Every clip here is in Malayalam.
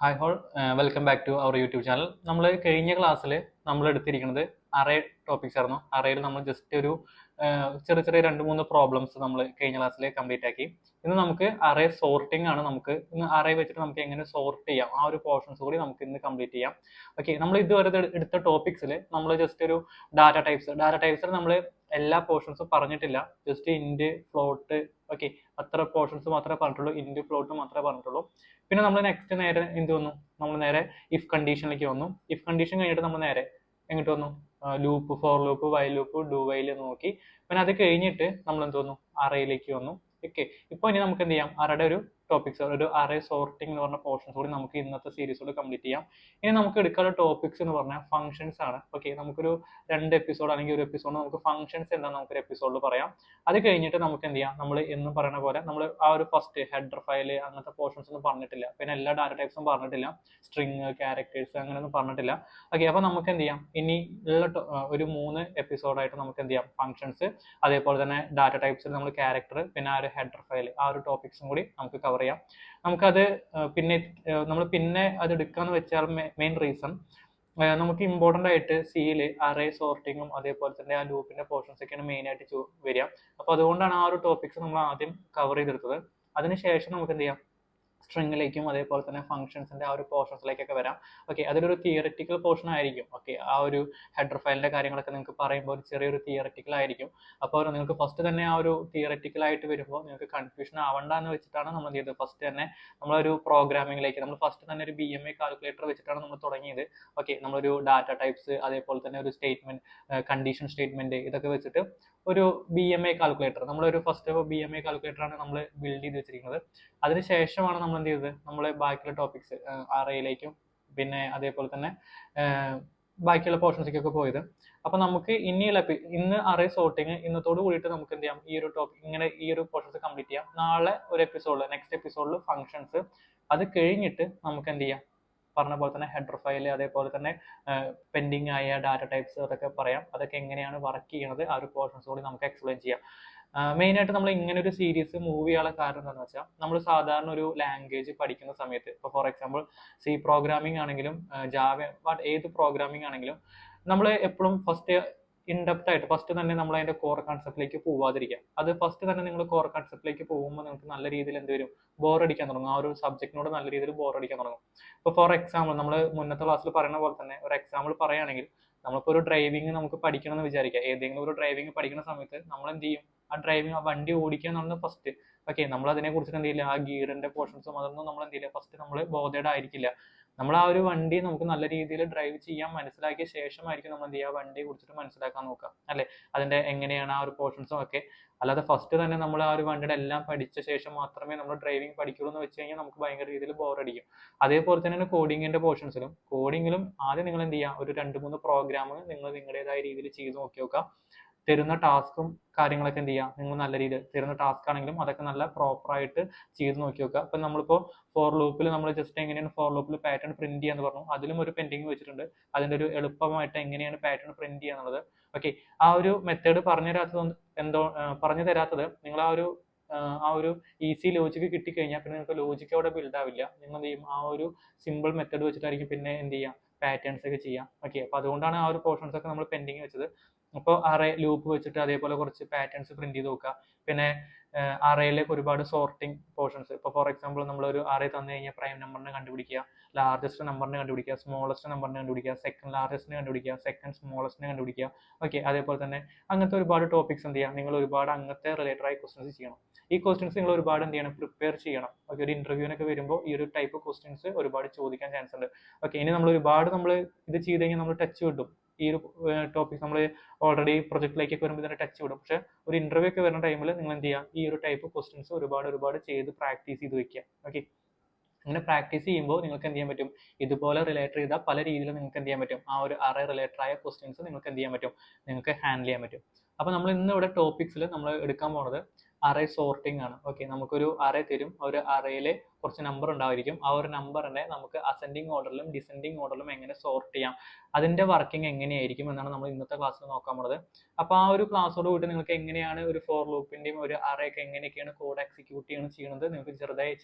Hi all, welcome back to our YouTube channel. നമ്മൾ കഴിഞ്ഞ ക്ലാസ്സിൽ നമ്മൾ എടുത്തിരിക്കുന്നത് അറേ ടോപ്പിക്സ് ആയിരുന്നു. അറേയിൽ നമ്മൾ ജസ്റ്റ് ഒരു ചെറിയ ചെറിയ 2-3 പ്രോബ്ലംസ് നമ്മൾ കഴിഞ്ഞ ക്ലാസ്സിൽ കംപ്ലീറ്റ് ആക്കി. ഇന്ന് നമുക്ക് അറേ സോർട്ടിംഗ് ആണ്. നമുക്ക് ഇന്ന് അറേ വെച്ചിട്ട് നമുക്ക് എങ്ങനെ സോർട്ട് ചെയ്യാം ആ ഒരു പോർഷൻസ് കൂടി നമുക്ക് ഇന്ന് കംപ്ലീറ്റ് ചെയ്യാം. ഓക്കെ, നമ്മൾ ഇതുവരെ എടുത്ത ടോപ്പിക്സിൽ നമ്മൾ ജസ്റ്റ് ഒരു ഡാറ്റ ടൈപ്സിൽ നമ്മൾ എല്ലാ പോർഷൻസും പറഞ്ഞിട്ടില്ല. ജസ്റ്റ് ഇൻറ്റ്, ഫ്ലോട്ട്, ഓക്കെ, അത്ര പോർഷൻസ് മാത്രമേ പറഞ്ഞിട്ടുള്ളൂ. ഇൻറ്റ്, ഫ്ലോട്ട് മാത്രമേ പറഞ്ഞിട്ടുള്ളൂ. പിന്നെ നമ്മൾ നെക്സ്റ്റ് നേരെ എന്ത് വന്നു, നമ്മൾ നേരെ ഇഫ് കണ്ടീഷനിലേക്ക് വന്നു. ഇഫ് കണ്ടീഷൻ കഴിഞ്ഞിട്ട് നമ്മൾ നേരെ എങ്ങോട്ട് വന്നു, loop, for loop, while loop, do while നോക്കി. പിന്നെ അത് കഴിഞ്ഞിട്ട് നമ്മൾ എന്ത് വന്നു, അറേയിലേക്ക് വന്നു. ഓക്കെ, ഇപ്പോൾ ഇനി നമുക്ക് എന്ത് ചെയ്യാം, അറയുടെ ഒരു ടോപ്പിക്സ്, ഒരു അറേ സോർട്ടിംഗ് എന്ന് പറഞ്ഞ പോർഷൻസ് കൂടി നമുക്ക് ഇന്നത്തെ സീരീസോട് കംപ്ലീറ്റ് ചെയ്യാം. ഇനി നമുക്ക് എടുക്കാനുള്ള ടോപ്പിക്സ് എന്ന് പറഞ്ഞാൽ ഫംഗ്ഷൻസ് ആണ്. ഓക്കെ, നമുക്കൊരു 2 എപ്പിസോഡ് അല്ലെങ്കിൽ ഒരു എപ്പിസോഡ് നമുക്ക് ഫംഗ്ഷൻസ് എന്താണെന്ന് നമുക്കൊരു എപ്പിസോഡിൽ പറയാം. അത് കഴിഞ്ഞിട്ട് നമുക്ക് എന്ത് ചെയ്യാം, നമ്മൾ എന്നും പറയുന്ന പോലെ നമ്മൾ ആ ഒരു ഫസ്റ്റ് ഹെഡർ ഫയൽ അങ്ങനത്തെ പോർഷൻസ് ഒന്നും പറഞ്ഞിട്ടില്ല. പിന്നെ എല്ലാ ഡാറ്റ ടൈപ്സും പറഞ്ഞിട്ടില്ല. സ്ട്രിങ്, ക്യാരക്ടേഴ്സ് അങ്ങനെയൊന്നും പറഞ്ഞിട്ടില്ല. ഓക്കെ, അപ്പോൾ നമുക്ക് എന്ത് ചെയ്യാം, ഇനി ഉള്ള ഒരു 3 എപ്പിസോഡായിട്ട് നമുക്ക് എന്ത് ചെയ്യാം, ഫംഗ്ഷൻസ്, അതേപോലെ തന്നെ ഡാറ്റ ടൈപ്സിൽ നമ്മൾ ക്യാരക്ടർ, പിന്നെ ആ ഒരു ഹെഡർ ഫയൽ, ആ ഒരു ടോപ്പിക്സും കൂടി നമുക്ക് കവർ ചെയ്യാം. നമുക്കത് നമ്മൾ പിന്നെ അത് എടുക്കാന്ന് വെച്ചാൽ മെയിൻ റീസൺ നമുക്ക് ഇമ്പോർട്ടൻ്റ് ആയിട്ട് സിയിൽ അറേ സോർട്ടിങ്ങും അതേപോലെ തന്നെ ആ ലൂപ്പിന്റെ പോർഷൻസ് ഒക്കെയാണ് മെയിൻ ആയിട്ട് വരിക. അപ്പോൾ അതുകൊണ്ടാണ് ആ ഒരു ടോപ്പിക്സ് നമ്മൾ ആദ്യം കവർ ചെയ്തെടുത്തത്. അതിനുശേഷം നമുക്ക് എന്ത് ചെയ്യാം, സ്ട്രിങ്ങിലേക്കും അതേപോലെ തന്നെ ഫംഗ്ഷൻസിന്റെ ആ ഒരു പോർഷൻസിലേക്കൊക്കെ വരാം. ഓക്കെ, അതിലൊരു തിയററ്റിക്കൽ പോർഷൻ ആയിരിക്കും. ഓക്കെ, ആ ഒരു ഹെഡർ ഫയലിന്റെ കാര്യങ്ങളൊക്കെ നിങ്ങൾക്ക് പറയുമ്പോൾ ഒരു ചെറിയൊരു തിയററ്റിക്കൽ ആയിരിക്കും. അപ്പോൾ നിങ്ങൾക്ക് ഫസ്റ്റ് തന്നെ ആ ഒരു തിയററ്റിക്കൽ ആയിട്ട് വരുമ്പോൾ നിങ്ങൾക്ക് കൺഫ്യൂഷൻ ആവണ്ട എന്ന് വെച്ചിട്ടാണ് നമ്മൾ എന്ത് ചെയ്തത്, ഫസ്റ്റ് തന്നെ നമ്മളൊരു പ്രോഗ്രാമിംഗിലേക്ക് നമ്മൾ ഫസ്റ്റ് തന്നെ ഒരു BMA കാൽക്കുലേറ്റർ വെച്ചിട്ടാണ് നമ്മൾ തുടങ്ങിയത്. ഓക്കെ, നമ്മളൊരു ഡാറ്റ ടൈപ്സ്, അതേപോലെ തന്നെ ഒരു സ്റ്റേറ്റ്മെന്റ്, കണ്ടീഷൻ സ്റ്റേറ്റ്മെന്റ്, ഇതൊക്കെ വെച്ചിട്ട് ഒരു BMA കാൽക്കുലേറ്റർ, നമ്മളൊരു ഫസ്റ്റ് BMA കാൽക്കുലേറ്റർ ആണ് നമ്മൾ ബിൽഡ് ചെയ്ത് വെച്ചിരിക്കുന്നത്. അതിനുശേഷമാണ് നമ്മൾ എന്ത് ചെയ്തത്, നമ്മൾ ബാക്കിയുള്ള ടോപ്പിക്സ് അറേയിലേക്കും പിന്നെ അതേപോലെ തന്നെ ബാക്കിയുള്ള പോർഷൻസിലേക്കൊക്കെ പോയത്. അപ്പൊ നമുക്ക് ഇന്ന് അറേ സോർട്ടിങ് ഇന്നത്തോട് കൂടിയിട്ട് നമുക്ക് എന്ത് ചെയ്യാം, ഈ ഒരു ടോപ്പിക് ഇങ്ങനെ ഈ ഒരു പോർഷൻസ് കംപ്ലീറ്റ് ചെയ്യാം. നാളെ ഒരു എപ്പിസോഡിൽ, നെക്സ്റ്റ് എപ്പിസോഡിൽ ഫംഗ്ഷൻസ്, അത് കഴിഞ്ഞിട്ട് നമുക്ക് എന്ത് ചെയ്യാം, പറഞ്ഞ പോലെ തന്നെ ഹെഡർ ഫയൽ, അതേപോലെ തന്നെ പെൻഡിങ് ആയ ഡാറ്റ ടൈപ്സ്, അതൊക്കെ പറയാം. അതൊക്കെ എങ്ങനെയാണ് വർക്ക് ചെയ്യുന്നത് ആ ഒരു പോർഷൻസ് കൂടി നമുക്ക് എക്സ്പ്ലെയിൻ ചെയ്യാം. മെയിൻ ആയിട്ട് നമ്മൾ ഇങ്ങനെ ഒരു സീരീസ് മൂവ് ചെയ്യാനുള്ള കാരണം എന്താണെന്ന് വെച്ചാൽ, നമ്മൾ സാധാരണ ഒരു ലാംഗ്വേജ് പഠിക്കുന്ന സമയത്ത്, ഇപ്പോൾ ഫോർ എക്സാമ്പിൾ സി പ്രോഗ്രാമിംഗ് ആണെങ്കിലും ജാവ, ഏത് പ്രോഗ്രാമിംഗ് ആണെങ്കിലും നമ്മൾ എപ്പോഴും ഫസ്റ്റ് ഇൻഡെപ്ത് ആയിട്ട് ഫസ്റ്റ് തന്നെ നമ്മൾ അതിന്റെ കോർ കൺസെപ്റ്റിലേക്ക് പോവാതിരിക്കുക. അത് ഫസ്റ്റ് തന്നെ നിങ്ങൾ കോർ കൺസെപ്റ്റിലേക്ക് പോകുമ്പോൾ നിങ്ങൾക്ക് നല്ല രീതിയിൽ എന്ത് വരും, ബോറടിക്കാൻ തുടങ്ങും. ആ ഒരു സബ്ജക്റ്റിനോട് നല്ല രീതിയിൽ ബോറടിക്കാൻ തുടങ്ങും. ഇപ്പോൾ ഫോർ എക്സാമ്പിൾ നമ്മൾ മുന്നത്തെ ക്ലാസ്സിൽ പറയുന്ന പോലെ തന്നെ ഒരു എക്സാമ്പിൾ പറയുകയാണെങ്കിൽ, നമ്മളിപ്പോൾ ഒരു ഡ്രൈവിംഗ് നമുക്ക് പഠിക്കണം എന്ന് വിചാരിക്കുക. ഏതെങ്കിലും ഒരു ഡ്രൈവിംഗ് പഠിക്കുന്ന സമയത്ത് നമ്മൾ എന്ത് ചെയ്യും, ആ ഡ്രൈവിംഗ്, ആ വണ്ടി ഓടിക്കുക എന്നുള്ളത് ഫസ്റ്റ്. ഓക്കെ, നമ്മൾ അതിനെ കുറിച്ചിട്ട് എന്ത് ചെയ്യില്ല, ആ ഗിയറിന്റെ പോർഷൻസും അതൊന്നും നമ്മൾ എന്ത് ചെയ്യില്ല, ഫസ്റ്റ് നമ്മൾ ബോധേഡ് ആയിരിക്കില്ല. നമ്മൾ ആ ഒരു വണ്ടി നമുക്ക് നല്ല രീതിയിൽ ഡ്രൈവ് ചെയ്യാൻ മനസ്സിലാക്കിയ ശേഷമായിരിക്കും നമ്മൾ എന്ത് ചെയ്യുക, വണ്ടിയെ കുറിച്ചിട്ട് മനസ്സിലാക്കാൻ നോക്കുക, അല്ലെ, അതിന്റെ എങ്ങനെയാണ് ആ ഒരു പോർഷൻസും ഒക്കെ. അല്ലാതെ ഫസ്റ്റ് തന്നെ നമ്മൾ ആ ഒരു വണ്ടിയുടെ എല്ലാം പഠിച്ച ശേഷം മാത്രമേ നമ്മൾ ഡ്രൈവിംഗ് പഠിക്കുള്ളൂ എന്ന് വെച്ച് കഴിഞ്ഞാൽ നമുക്ക് ഭയങ്കര രീതിയിൽ ബോറടിക്കും. അതേപോലെ തന്നെയാണ് കോഡിങ്ങിന്റെ കോഡിങ്ങിലും ആദ്യം നിങ്ങൾ എന്ത് ചെയ്യുക, ഒരു 2-3 പ്രോഗ്രാം നിങ്ങൾ നിങ്ങളുടേതായ രീതിയിൽ ചെയ്ത് നോക്കി നോക്കുക. തരുന്ന ടാസ്കും കാര്യങ്ങളൊക്കെ എന്ത് ചെയ്യുക, നിങ്ങൾ നല്ല രീതിയിൽ തരുന്ന ടാസ്ക് ആണെങ്കിലും അതൊക്കെ നല്ല പ്രോപ്പർ ആയിട്ട് ചെയ്ത് നോക്കി നോക്കുക. അപ്പൊ നമ്മളിപ്പോ ഫോർ ലൂപ്പിൽ നമ്മൾ ജസ്റ്റ് എങ്ങനെയാണ് ഫോർ ലൂപ്പിൽ പാറ്റേൺ പ്രിന്റ് ചെയ്യാന്ന് പറഞ്ഞു, അതിലും ഒരു പെൻഡിങ് വെച്ചിട്ടുണ്ട്. അതിന്റെ ഒരു എളുപ്പമായിട്ട് എങ്ങനെയാണ് പാറ്റേൺ പ്രിന്റ് ചെയ്യാന്നുള്ളത്. ഓക്കെ, ആ ഒരു മെത്തേഡ് പറഞ്ഞു തരാത്തത് നിങ്ങൾ ആ ഒരു ഈസി ലോജിക്ക് കിട്ടിക്കഴിഞ്ഞാൽ പിന്നെ നിങ്ങൾക്ക് ലോജിക്ക് അവിടെ ബിൽഡ് ആവില്ല. നിങ്ങൾ എന്ത് ചെയ്യും, ആ ഒരു സിമ്പിൾ മെത്തേഡ് വെച്ചിട്ടായിരിക്കും പിന്നെ എന്ത് ചെയ്യാം, പാറ്റേൺസ് ഒക്കെ ചെയ്യാം. ഓക്കെ, അപ്പൊ അതുകൊണ്ടാണ് ആ ഒരു പോർഷൻസ് ഒക്കെ നമ്മൾ പെൻഡിങ് വെച്ചത്. അപ്പോൾ അറേ ലൂപ്പ് വെച്ചിട്ട് അതേപോലെ കുറച്ച് പാറ്റേൺസ് പ്രിന്റ് ചെയ്ത് നോക്കുക. പിന്നെ അറേയിലേക്ക് ഒരുപാട് സോർട്ടിംഗ് പോർഷൻസ്, ഇപ്പോൾ ഫോർ എക്സാമ്പിൾ നമ്മൾ ഒരു അറേ തന്നു കഴിഞ്ഞാൽ പ്രൈം നമ്പറിനെ കണ്ടുപിടിക്കുക, ലാർജസ്റ്റ് നമ്പറിനെ കണ്ടുപിടിക്കുക, സ്മോളസ്റ്റ് നമ്പറിനെ കണ്ടുപിടിക്കുക, സെക്കൻഡ് ലാർജസ്റ്റിനെ കണ്ടുപിടിക്കുക, സെക്കൻഡ് സ്മോളസ്റ്റിനെ കണ്ടുപിടിക്കുക. ഓക്കെ, അതേപോലെ തന്നെ അങ്ങനത്തെ ഒരുപാട് ടോപ്പിക്സ് എന്ത് ചെയ്യാം, നിങ്ങൾ ഒരുപാട് അങ്ങനത്തെ റിലേറ്റഡ് ആയ ക്വസ്റ്റൻസ് ചെയ്യണം. ഈ ക്വസ്റ്റൻസ് നിങ്ങൾ ഒരുപാട് എന്ത് ചെയ്യണം, പ്രിപ്പയർ ചെയ്യണം. ഓക്കെ, ഒരു ഇന്റർവ്യൂവിനൊക്കെ വരുമ്പോൾ ഈ ഒരു ടൈപ്പ് ക്വസ്റ്റൻസ് ഒരുപാട് ചോദിക്കാൻ ചാൻസ് ഉണ്ട്. ഓക്കെ, ഇനി നമ്മൾ ഇത് ചെയ്ത് കഴിഞ്ഞാൽ നമ്മൾ ടച്ച് വിട്ടും. ഈ ഒരു ടോപ്പിക് നമ്മൾ ഓൾറെഡി പ്രൊജക്റ്റിലേക്കൊക്കെ വരുമ്പോൾ ഇതിന്റെ ടച്ച് വിടും. പക്ഷെ ഒരു ഇന്റർവ്യൂ ഒക്കെ വരുന്ന ടൈമിൽ നിങ്ങൾ എന്ത് ചെയ്യുക, ഈ ഒരു ടൈപ്പ് ക്വസ്റ്റൻസ് ഒരുപാട് ചെയ്ത് പ്രാക്ടീസ് ചെയ്ത് വെക്കുക. ഓക്കെ, അങ്ങനെ പ്രാക്ടീസ് ചെയ്യുമ്പോൾ നിങ്ങൾക്ക് എന്ത് ചെയ്യാൻ പറ്റും, ഇതുപോലെ റിലേറ്റ് ചെയ്ത പല രീതിയിൽ നിങ്ങൾക്ക് എന്ത് ചെയ്യാൻ പറ്റും, ആ ഒരു അറേ റിലേറ്റഡ് ആയ ക്വസ്റ്റ്യൻസ് നിങ്ങൾക്ക് എന്ത് ചെയ്യാൻ പറ്റും, നിങ്ങൾക്ക് ഹാൻഡിൽ ചെയ്യാൻ പറ്റും. അപ്പോൾ നമ്മൾ ഇന്ന് ഇവിടെ ടോപ്പിക്സിൽ നമ്മൾ എടുക്കാൻ പോണത് അറേ സോർട്ടിംഗ് ആണ്. ഓക്കെ, നമുക്കൊരു അറേ തരും, ഒരു അറേയിലെ കുറച്ച് നമ്പർ ഉണ്ടായിരിക്കും. ആ ഒരു നമ്പറിനെ നമുക്ക് അസെൻഡിങ് ഓർഡറിലും ഡിസെൻഡിങ് ഓർഡറിലും എങ്ങനെ സോർട്ട് ചെയ്യാം, അതിന്റെ വർക്കിംഗ് എങ്ങനെയായിരിക്കും എന്നാണ് നമ്മൾ ഇന്നത്തെ ക്ലാസ്സിൽ നോക്കാൻ പോകുന്നത്. അപ്പോൾ ആ ഒരു ക്ലാസ്സോട് കൂടി നിങ്ങൾക്ക് എങ്ങനെയാണ് ഒരു ഫോർ ലൂപ്പിന്റെയും ഒരു അറേ ഒക്കെ എങ്ങനെയൊക്കെയാണ് കോഡ് എക്സിക്യൂട്ട് ചെയ്യുന്നത് നിങ്ങൾക്ക്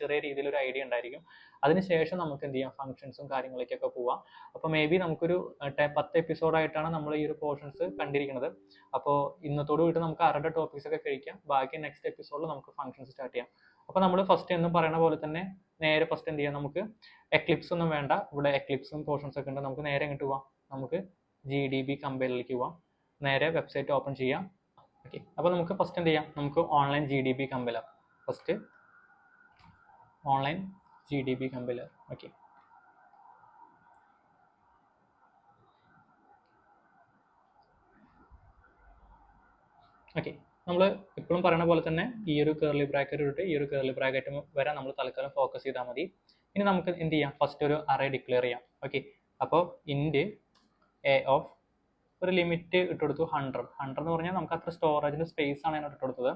ചെറിയ രീതിയിൽ ഒരു ഐഡിയ ഉണ്ടായിരിക്കും. അതിനുശേഷം നമുക്ക് എന്ത് ചെയ്യാം, ഫംഗ്ഷൻസും കാര്യങ്ങളിലേക്കൊക്കെ പോവാം. അപ്പോൾ മേ ബി നമുക്കൊരു 10 എപ്പിസോഡായിട്ടാണ് നമ്മൾ ഈ ഒരു പോർഷൻസ് കണ്ടിരിക്കുന്നത്. അപ്പോൾ ഇന്നത്തോട് കൂടി നമുക്ക് അറയുടെ ടോപ്പിക്സ് ഒക്കെ കഴിക്കാം. ബാക്കി നെക്സ്റ്റ് എപ്പിസോഡിൽ നമുക്ക് ഫംഗ്ഷൻസ് സ്റ്റാർട്ട് ചെയ്യാം. അപ്പോൾ നമ്മൾ ഫസ്റ്റ് എന്നും പറയുന്ന പോലെ തന്നെ നേരെ ഫസ്റ്റ് എന്ത് ചെയ്യാം, നമുക്ക് എക്ലിപ്സ് ഒന്നും വേണ്ട. ഇവിടെ എക്ലിപ്സും പോർഷൻസ് ഒക്കെ ഉണ്ട്. നമുക്ക് നേരെ എങ്ങോട്ട് പോവാം, നമുക്ക് GDB കമ്പൈലറിലേക്ക് പോവാം. നേരെ വെബ്സൈറ്റ് ഓപ്പൺ ചെയ്യാം. ഓക്കെ, അപ്പോൾ നമുക്ക് ഫസ്റ്റ് എന്ത് ചെയ്യാം, നമുക്ക് online GDB compiler, first online GDB compiler. Okay, okay, നമ്മൾ എപ്പോഴും പറയുന്ന പോലെ തന്നെ ഈ ഒരു കേർലി ബ്രാക്കറ്റ് ഇട്ടിട്ട് ഈ ഒരു കേർലി ബ്രാക്കറ്റ് വരെ നമ്മൾ തൽക്കാലം ഫോക്കസ് ചെയ്താൽ മതി. ഇനി നമുക്ക് എന്ത് ചെയ്യാം, ഫസ്റ്റ് ഒരു അറേ ഡിക്ലെയർ ചെയ്യാം. ഓക്കെ, അപ്പോൾ ഇൻറ്റ് എ ഓഫ് ഒരു ലിമിറ്റ് ഇട്ടുകൊടുത്തു 100 എന്ന് പറഞ്ഞാൽ നമുക്ക് അത്ര സ്റ്റോറേജിൻ്റെ സ്പേസ് ആണ് ഞാൻ ഇട്ടുകൊടുത്തത്.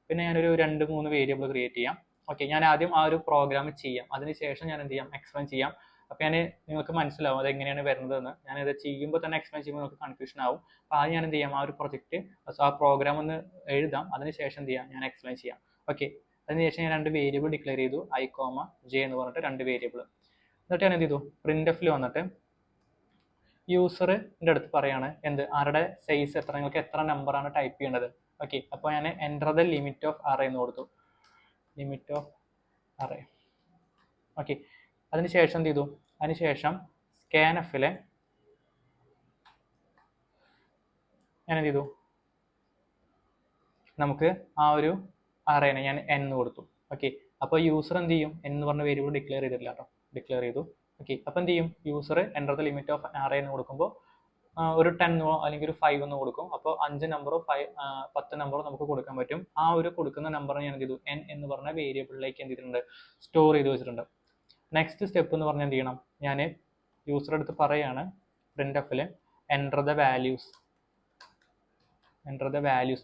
പിന്നെ ഞാനൊരു 2-3 വേരിയബിൾ ക്രിയേറ്റ് ചെയ്യാം. ഓക്കെ, ഞാൻ ആദ്യം ആ ഒരു പ്രോഗ്രാം ചെയ്യാം, അതിനുശേഷം ഞാൻ എന്ത് ചെയ്യാം, എക്സ്പ്ലെയിൻ ചെയ്യാം. അപ്പോൾ ഞാൻ നിങ്ങൾക്ക് മനസ്സിലാവും അത് എങ്ങനെയാണ് വരുന്നതെന്ന്. ഞാനത് ചെയ്യുമ്പോൾ തന്നെ എക്സ്പ്ലെയിൻ ചെയ്യുമ്പോൾ നിങ്ങൾക്ക് കൺഫ്യൂഷൻ ആവും. അപ്പോൾ ആദ്യം ഞാൻ എന്ത് ചെയ്യാം, ആ ഒരു പ്രൊജക്റ്റ് ആ പ്രോഗ്രാം ഒന്ന് എഴുതാം, അതിനുശേഷം എന്ത് ചെയ്യാം, ഞാൻ എക്സ്പ്ലെയിൻ ചെയ്യാം. ഓക്കെ, അതിനുശേഷം ഞാൻ 2 വേരിയബിൾ ഡിക്ലെയർ ചെയ്തു, i, j എന്ന് പറഞ്ഞിട്ട് 2 വേരിയബിൾ. എന്നിട്ട് ഞാൻ എന്ത് ചെയ്തു, പ്രിന്റ്എഫിൽ വന്നിട്ട് യൂസറിൻ്റെ അടുത്ത് പറയാണ് എന്ത്, ആരുടെ സൈസ് എത്ര, നിങ്ങൾക്ക് എത്ര നമ്പറാണ് ടൈപ്പ് ചെയ്യേണ്ടത്. ഓക്കെ, അപ്പോൾ ഞാൻ enter the limit of array എന്ന് കൊടുത്തു, ലിമിറ്റ് ഓഫ് അറേ. ഓക്കെ, അതിനുശേഷം എന്ത് ചെയ്തു, അതിനുശേഷം സ്കാൻഎഫിലെ ഞാൻ എന്ത് ചെയ്തു, നമുക്ക് ആ ഒരു അറേനെ ഞാൻ n കൊടുത്തു. ഓക്കെ, അപ്പോൾ യൂസർ എന്ത് ചെയ്യും, എന്ന് പറഞ്ഞ വേരിയബിൾ ഡിക്ലെയർ ചെയ്തിട്ടില്ല കേട്ടോ, ഡിക്ലെയർ ചെയ്തു. ഓക്കെ, അപ്പോൾ എന്ത് ചെയ്യും, user enter the limit of array എന്ന് കൊടുക്കുമ്പോൾ ഒരു 10 അല്ലെങ്കിൽ ഒരു 5 എന്ന് കൊടുക്കും. അപ്പോൾ 5 നമ്പറോ 10 നമ്പറോ നമുക്ക് കൊടുക്കാൻ പറ്റും. ആ ഒരു കൊടുക്കുന്ന നമ്പർ ഞാൻ എന്ത് ചെയ്തു, n എന്ന് പറഞ്ഞ വേരിയബിളിലേക്ക് എന്ത് ചെയ്തിട്ടുണ്ട്, സ്റ്റോർ ചെയ്ത് വെച്ചിട്ടുണ്ട്. നെക്സ്റ്റ് സ്റ്റെപ്പ് എന്ന് പറഞ്ഞാൽ എന്ത് ചെയ്യണം, ഞാൻ യൂസറുടെ അടുത്ത് പറയാണ് പ്രിന്റ്എഫിൽ എൻ്റർ ദ വാല്യൂസ്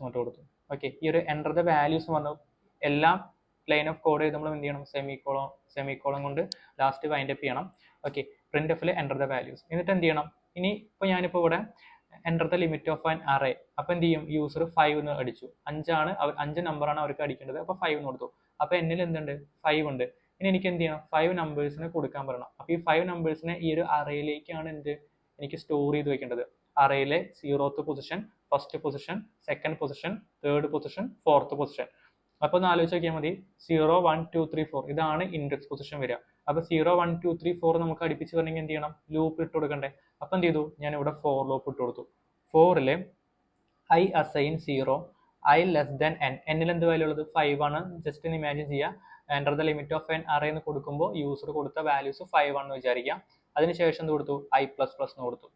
എന്നിട്ട് കൊടുത്തു. ഓക്കെ, ഈ ഒരു എൻ്റർ ദ വാല്യൂസ് എന്ന് പറഞ്ഞാൽ എല്ലാം ലൈൻ ഓഫ് കോഡ് നമ്മൾ എന്ത് ചെയ്യണം, സെമിക്കോളം കൊണ്ട് ലാസ്റ്റ് വൈൻഡ് അപ്പ് ചെയ്യണം. ഓക്കെ, പ്രിന്റ്എഫിൽ എൻ്റർ ദ വാല്യൂസ്. എന്നിട്ട് എന്ത് ചെയ്യണം, ഇനി ഞാനിപ്പോൾ ഇവിടെ enter the limit of an array. അപ്പോൾ എന്ത് ചെയ്യും, യൂസർ 5 എന്ന് അടിച്ചു, 5 നമ്പറാണ് അവർക്ക് അടിക്കേണ്ടത്. അപ്പോൾ 5 എന്ന് കൊടുത്തു. അപ്പോൾ എന്നിൽ എന്തുണ്ട്, 5 ഉണ്ട്. ഇനി എനിക്ക് എന്ത് ചെയ്യണം, 5 നമ്പേഴ്സിനെ കൊടുക്കാൻ പറയണം. അപ്പോൾ ഈ 5 നമ്പേഴ്സിനെ ഈ ഒരു അറേയിലേക്കാണ് എനിക്ക് സ്റ്റോർ ചെയ്ത് വെക്കേണ്ടത്. അറേയിലെ 0th position, 1st position, 2nd position, 3rd position, 4th position. അപ്പോൾ ഒന്ന് ആലോചിച്ച് നോക്കിയാൽ മതി, 0, 1, 2, 3, 4 ഇതാണ് ഇൻഡെക്സ് പൊസിഷൻ വരിക. അപ്പോൾ 0, 1, 2, 3, 4 നമുക്ക് അടുപ്പിച്ച് വരണമെങ്കിൽ എന്ത് ചെയ്യണം, ലൂപ്പ് ഇട്ട് കൊടുക്കണ്ടേ. അപ്പോൾ എന്ത് ചെയ്തു, ഞാൻ ഇവിടെ ഫോർ ലൂപ്പ് ഇട്ട് കൊടുത്തു. 4ൽ i assign 0, i less than n, എന്നിൽ എന്ത് വാല്യൂ ഉള്ളത്, 5 ആണ്. ജസ്റ്റ് ഒന്ന് ഇമാജിൻ ചെയ്യുക, enter the limit of n array എന്ന് കൊടുക്കുമ്പോൾ യൂസർ കൊടുത്ത വാല്യൂസ് 5 ആണെന്ന് വിചാരിക്കാം. അതിനുശേഷം എന്ത് കൊടുത്തു, i++ എന്ന് കൊടുത്തു.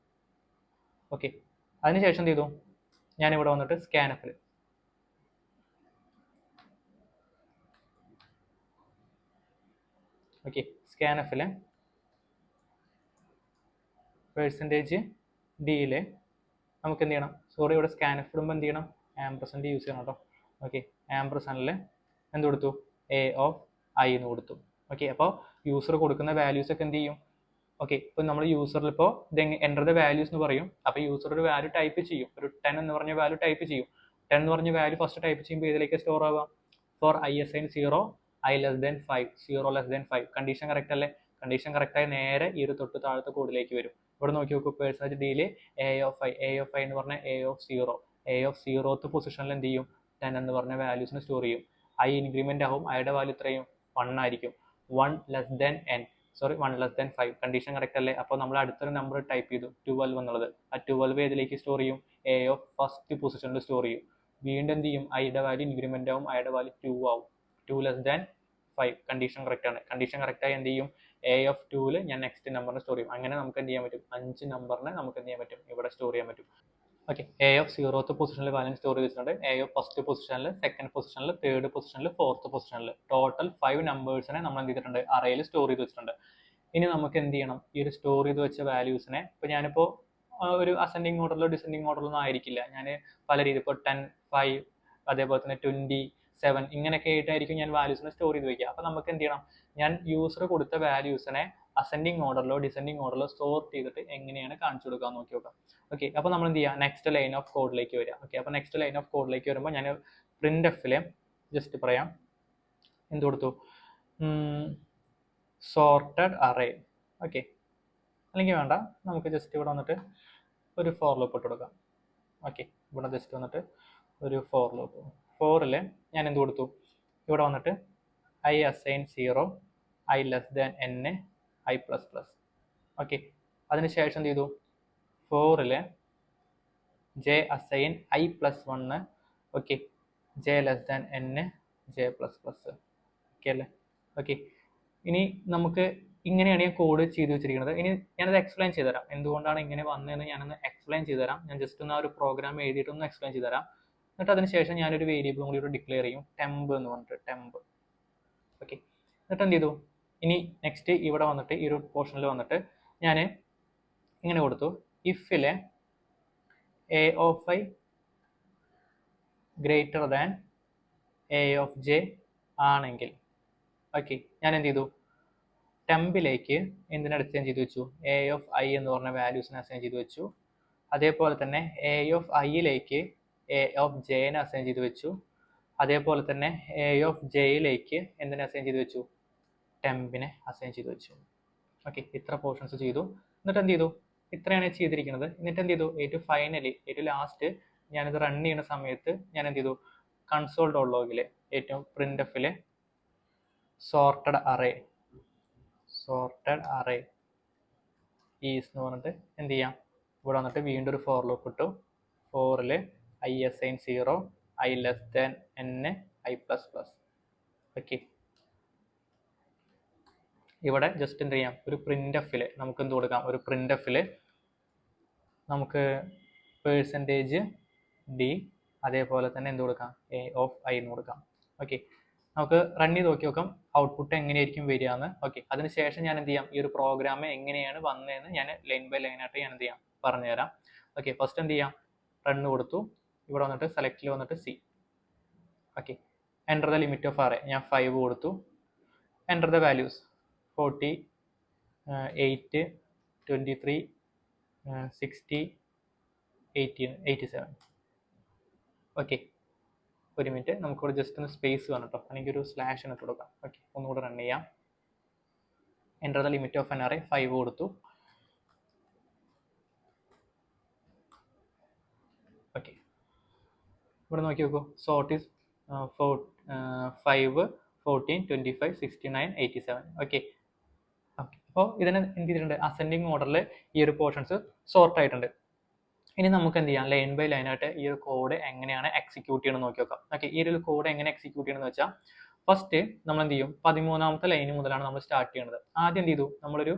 ഓക്കെ, അതിനുശേഷം എന്ത് ചെയ്തു, ഞാനിവിടെ വന്നിട്ട് സ്കാൻഎഫിൽ ഓക്കെ, സ്കാൻഎഫിൽ %d നമുക്ക് എന്ത് ചെയ്യണം, സോറി ഇവിടെ സ്കാൻഎഫ് ഇടുമ്പോൾ എന്ത് ചെയ്യണം, ആംപർസൻഡ് യൂസ് ചെയ്യണം കേട്ടോ. ഓക്കെ, ആംപർസൻഡിൽ എന്ത് കൊടുത്തു, a of i എന്ന് കൊടുത്തു. ഓക്കെ, അപ്പോൾ യൂസർ കൊടുക്കുന്ന വാല്യൂസ് ഒക്കെ എന്ത് ചെയ്യും. ഓക്കെ, ഇപ്പോൾ നമ്മൾ യൂസറിൽ ഇപ്പോൾ ഇത് എൻ്റർ ദ വാല്യൂസ് എന്ന് പറയും. അപ്പോൾ യൂസർ ഒരു വാല്യൂ ടൈപ്പ് ചെയ്യും, ഒരു 10 എന്ന് പറഞ്ഞ വാല്യൂ ടൈപ്പ് ചെയ്യും. 10 എന്ന് പറഞ്ഞ വാല്യൂ ഫസ്റ്റ് ടൈപ്പ് ചെയ്യുമ്പോൾ ഇതിലേക്ക് സ്റ്റോർ ആവാം. For i assign 0, i less than 5, 0 less than 5. Condition correct അല്ലേ, കണ്ടീഷൻ കറക്റ്റായി നേരെ ഈ ഒരു തൊട്ട് താഴത്തെ കോഡിലേക്ക് വരും. ഇവിടെ നോക്കി നോക്കൂ, %d a of i എന്ന് പറഞ്ഞാൽ a of 0th പൊസിഷനിൽ എന്ത് ചെയ്യും, 10 എന്ന് പറഞ്ഞ വാല്യൂസിന് സ്റ്റോർ ചെയ്യും. i ഇൻക്രിമെൻ്റ് ആവും, ഐയുടെ വാല്യൂ എത്രയും 1 ആയിരിക്കും. 1 less than 5. കണ്ടീഷൻ കറക്റ്റ് അല്ലേ. അപ്പോൾ നമ്മൾ അടുത്തൊരു നമ്പർ ടൈപ്പ് ചെയ്തു 12 എന്നുള്ളത്. ആ 12 ഏതിലേക്ക് സ്റ്റോർ ചെയ്യും, a of 1st പൊസിഷനിൽ സ്റ്റോർ ചെയ്യും. വീണ്ടും എന്ത് ചെയ്യും, ഐയുടെ വാല്യൂ ഇൻക്രിമെൻ്റ് ആവും, ഐയുടെ വാല്യൂ 2 ആവും. 2 less than 5. കണ്ടീഷൻ കറക്റ്റ് ആണ്. കണ്ടീഷൻ കറക്റ്റായി എന്ത് ചെയ്യും, a of 2ൽ ഞാൻ നെക്സ്റ്റ് നമ്പറിന് സ്റ്റോർ ചെയ്യും. അങ്ങനെ നമുക്ക് എന്ത് ചെയ്യാൻ പറ്റും, 5 നമ്പറിനെ നമുക്ക് എന്ത് ചെയ്യാൻ പറ്റും, ഇവിടെ സ്റ്റോർ ചെയ്യാൻ പറ്റും. ഓക്കെ, a of 0th പൊസിഷനിൽ വാല്യൂ സ്റ്റോർ ചെയ്തിട്ടുണ്ട്, a of 1st പൊസിഷനിൽ, 2nd പൊസിഷനിൽ, 3rd പൊസിഷനിൽ, 4th പൊസിഷനിൽ. ടോട്ടൽ 5 നമ്പേഴ്സിനെ നമ്മൾ എന്ത് ചെയ്തിട്ടുണ്ട്, അറേയിൽ സ്റ്റോർ ചെയ്ത് വെച്ചിട്ടുണ്ട്. ഇനി നമുക്ക് എന്ത് ചെയ്യണം, ഈ ഒരു സ്റ്റോർ ചെയ്ത് വെച്ച വാല്യൂസിനെ, ഇപ്പോൾ ഞാനിപ്പോൾ ഒരു അസെൻഡിങ് ഓർഡറിലോ ഡിസെൻഡിങ് ഓർഡറിലോ ഒന്നും ആയിരിക്കില്ല, ഞാൻ പല രീതി, ഇപ്പോൾ 10, 5, അതേപോലെ തന്നെ 20, 7 ഇങ്ങനെയൊക്കെ ആയിട്ടായിരിക്കും ഞാൻ വാല്യൂസിനെ സ്റ്റോർ ചെയ്ത് വയ്ക്കുക. അപ്പോൾ നമുക്ക് എന്ത് ചെയ്യണം, ഞാൻ യൂസർ കൊടുത്ത വാല്യൂസിനെ അസെൻഡിങ് ഓർഡറിലോ ഡിസെൻഡിങ് ഓർഡറിലോ സോർട്ട് ചെയ്തിട്ട് എങ്ങനെയാണ് കാണിച്ചു കൊടുക്കുക നോക്കി നോക്കാം. ഓക്കെ, അപ്പോൾ നമ്മൾ എന്ത് ചെയ്യുക, നെക്സ്റ്റ് ലൈൻ ഓഫ് കോഡിലേക്ക് വരിക. ഓക്കെ, അപ്പോൾ നെക്സ്റ്റ് ലൈൻ ഓഫ് കോഡിലേക്ക് വരുമ്പോൾ ഞാൻ പ്രിന്റ് എഫിലെ ജസ്റ്റ് പറയാം എന്ത് കൊടുത്തു, സോർട്ടഡ് അറേ. ഓക്കെ, അല്ലെങ്കിൽ വേണ്ട, നമുക്ക് ജസ്റ്റ് ഇവിടെ വന്നിട്ട് ഒരു ഫോർ ലൂപ്പ് ഇട്ട് കൊടുക്കാം. ഓക്കെ, ഇവിടെ ജസ്റ്റ് വന്നിട്ട് ഒരു ഫോർ ലൂപ്പ്. ഫോറിൽ ഞാൻ എന്ത് കൊടുത്തു, ഇവിടെ വന്നിട്ട് I assign 0, i less than n, i plus plus. Okay, അതിനുശേഷം എന്ത് ചെയ്തു, ഫോറിൽ J assign I plus 1, okay, J less than n, J plus plus. Okay അല്ലേ? ഓക്കെ, ഇനി നമുക്ക് ഇങ്ങനെയാണ് ഞാൻ കോഡ് ചെയ്ത് വെച്ചിരിക്കുന്നത്. ഇനി ഞാനത് എക്സ്പ്ലെയിൻ ചെയ്തുതരാം, എന്തുകൊണ്ടാണ് ഇങ്ങനെ വന്നതെന്ന് ഞാനൊന്ന് എക്സ്പ്ലെയിൻ ചെയ്തുതരാം. ഞാൻ ജസ്റ്റ് ഒന്ന് ആ ഒരു പ്രോഗ്രാം എഴുതിയിട്ടൊന്ന് എക്സ്പ്ലെയിൻ ചെയ്തുതരാം. എന്നിട്ട് അതിന് ശേഷം ഞാനൊരു വേരിയബിളും കൂടി ഡിക്ലെയർ ചെയ്യും, ടെമ്പ് എന്ന് പറഞ്ഞിട്ട്, ടെമ്പ്. ഓക്കെ, എന്നിട്ട് എന്ത് ചെയ്തു, ഇനി നെക്സ്റ്റ് ഇവിടെ വന്നിട്ട് ഈ ഒരു പോർഷനിൽ വന്നിട്ട് ഞാൻ ഇങ്ങനെ കൊടുത്തു, ഇഫിലെ a of i greater than a of j ആണെങ്കിൽ, ഓക്കെ, ഞാൻ എന്ത് ചെയ്തു, ടെമ്പിലേക്ക് എന്തിനെ അസൈൻ ചെയ്ത് വെച്ചു, എ ഓഫ് ഐ എന്ന് പറഞ്ഞ വാല്യൂസിനെ അസൈൻ ചെയ്ത് വെച്ചു. അതേപോലെ തന്നെ എ ഓഫ് ഐയിലേക്ക് എ ഓഫ് ജെനെ അസൈൻ ചെയ്ത് വെച്ചു. അതേപോലെ തന്നെ എ ഓഫ് ജെയിലേക്ക് എന്തിനെ അസൈൻ ചെയ്ത് വെച്ചു, ടെമ്പിനെ അസൈൻ ചെയ്ത് വെച്ചു. ഓക്കെ, ഇത്ര പോർഷൻസ് ചെയ്തു. എന്നിട്ട് എന്ത് ചെയ്തു, ഇത്രയാണ് ചെയ്തിരിക്കുന്നത്. എന്നിട്ട് എന്ത് ചെയ്തു, ഏറ്റവും ഫൈനലി ഏറ്റവും ലാസ്റ്റ് ഞാനിത് റൺ ചെയ്യുന്ന സമയത്ത് ഞാൻ എന്ത് ചെയ്തു, കൺസോൾ ഡോട്ട് ലോഗിലെ ഏറ്റവും പ്രിന്റ് എഫിലെ സോർട്ടഡ് അറേ ഈസ് എന്ന് പറഞ്ഞിട്ട് എന്ത് ചെയ്യാം, ഇവിടെ വന്നിട്ട് വീണ്ടും ഒരു ഫോർ ലൂപ്പ് ഇട്ടു. ഫോറിൽ I assign 0, i less than n, i plus plus. Okay, ഇവിടെ ജസ്റ്റ് എന്ത് ചെയ്യാം, ഒരു പ്രിന്റ് എഫിൽ നമുക്ക് എന്ത് കൊടുക്കാം, ഒരു പ്രിന്റ് എഫിൽ നമുക്ക് %d അതേപോലെ തന്നെ എന്ത് കൊടുക്കാം, എ ഓഫ് ഐ എന്ന് കൊടുക്കാം. ഓക്കെ, നമുക്ക് റൺ ചെയ്ത് നോക്കാം ഔട്ട്പുട്ട് എങ്ങനെയായിരിക്കും വരിക എന്ന്. ഓക്കെ, അതിനുശേഷം ഞാൻ എന്ത് ചെയ്യാം, ഈ ഒരു പ്രോഗ്രാം എങ്ങനെയാണ് വന്നതെന്ന് ഞാൻ ലൈൻ ബൈ ലൈൻ ആയിട്ട് ഞാൻ എന്ത് ചെയ്യാം പറഞ്ഞുതരാം. ഓക്കെ, ഫസ്റ്റ് എന്ത് ചെയ്യാം, റൺ കൊടുത്തു. ഇവിടെ വന്നിട്ട് സെലക്റ്റിൽ വന്നിട്ട് C. Okay, enter the limit of array ഞാൻ 5 കൊടുത്തു. Enter the values 40, 8, 23, 60, 18, 87. ഓക്കെ, ഒരു മിനിറ്റ്, നമുക്കിവിടെ ജസ്റ്റ് ഒന്ന് സ്പേസ് വേണം കേട്ടോ, അല്ലെങ്കിൽ ഒരു സ്ലാഷ് ഇട്ട് കൊടുക്കാം. ഓക്കെ, ഒന്നുകൂടെ റൺ ചെയ്യാം. Enter the limit of N array 5 കൊടുത്തു. ഓക്കെ, ഇവിടെ നോക്കി നോക്കൂ, സോർട്ട് ഈസ് 5, 14, 25, 69, 87. ഓക്കെ, ഓക്കെ, അപ്പോൾ ഇതിനെ എന്ത് ചെയ്തിട്ടുണ്ട്, അസെൻഡിങ് ഓർഡറിൽ ഈ ഒരു പോർഷൻസ് സോർട്ട് ആയിട്ടുണ്ട്. ഇനി നമുക്ക് എന്ത് ചെയ്യാം, ലൈൻ ബൈ ലൈൻ ആയിട്ട് ഈ ഒരു കോഡ് എങ്ങനെയാണ് എക്സിക്യൂട്ട് ചെയ്യണമെന്ന് നോക്കി നോക്കാം. ഓക്കെ, ഈ ഒരു കോഡ് എങ്ങനെ എക്സിക്യൂട്ട് ചെയ്യണമെന്ന് വെച്ചാൽ, ഫസ്റ്റ് നമ്മൾ എന്ത് ചെയ്യും, 13ാമത്തെ ലൈൻ മുതലാണ് നമ്മൾ സ്റ്റാർട്ട് ചെയ്യുന്നത്. ആദ്യം എന്ത് ചെയ്തു,